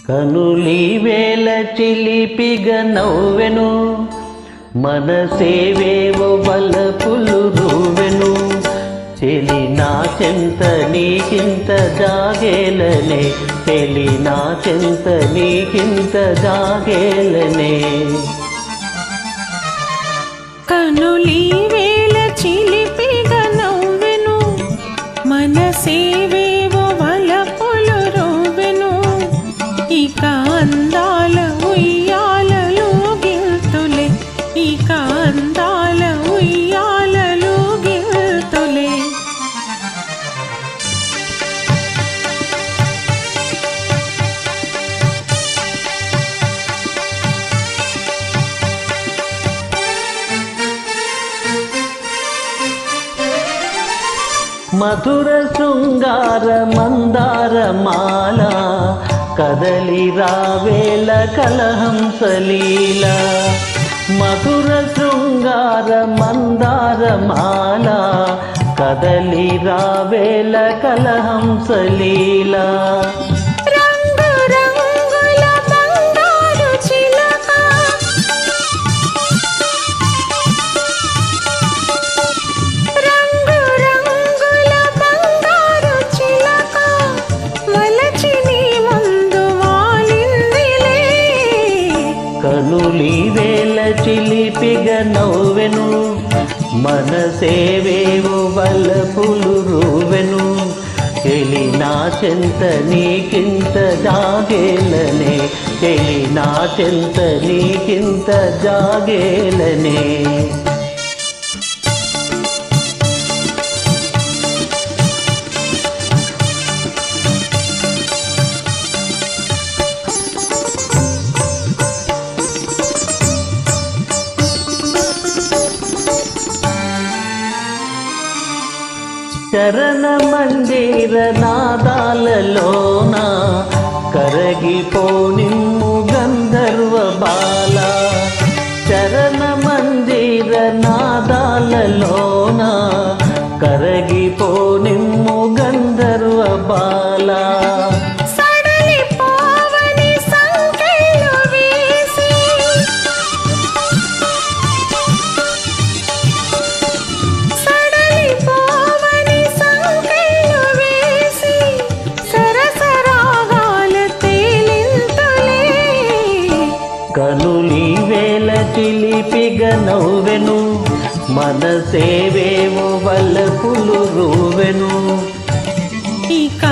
కనులి వేల చిలిపిగ నవ్వెను, మనసేవేవో బలపులు రూవెను. చెలి నా చెంత నీకింత జాగేలనే, చెలి నా చెంత నీకింత జాగేలనే. కనులి వేల చిలిపిగ నవ్వెను, మనసేవేవో వలపులు రూవెను. ఇక అందాల ఉయ్యాలలు గిల్తులే, ఇక అందాల ఉయ్యాలలు గిల్తులే. మధుర శృంగార మందార మాల, కదలి రావేల కలహంసలీల. మధుర శృంగార మందార మాల, కదలి రావేల కలహంసలీల. కనులి వేల చిలిపిగ నవ్వెను, మనసేవేవో బలపులు రూవెను. చెలి నా చెంత నీకింత జాగేలనే, చెలి నా చెంత నీకింత జాగేలనే. చరణ మందిర నాదాలలోన కరగిపోనిమ్ము గంధర్వ బాల. చరణ మందిర నాదాలలోన కరగిపోనిమ్ము గంధర్వ బాల. కనులి వేల చిలిపిగ నవ్వెను, మనసేవేవో వలపులు రూవెను. ఇక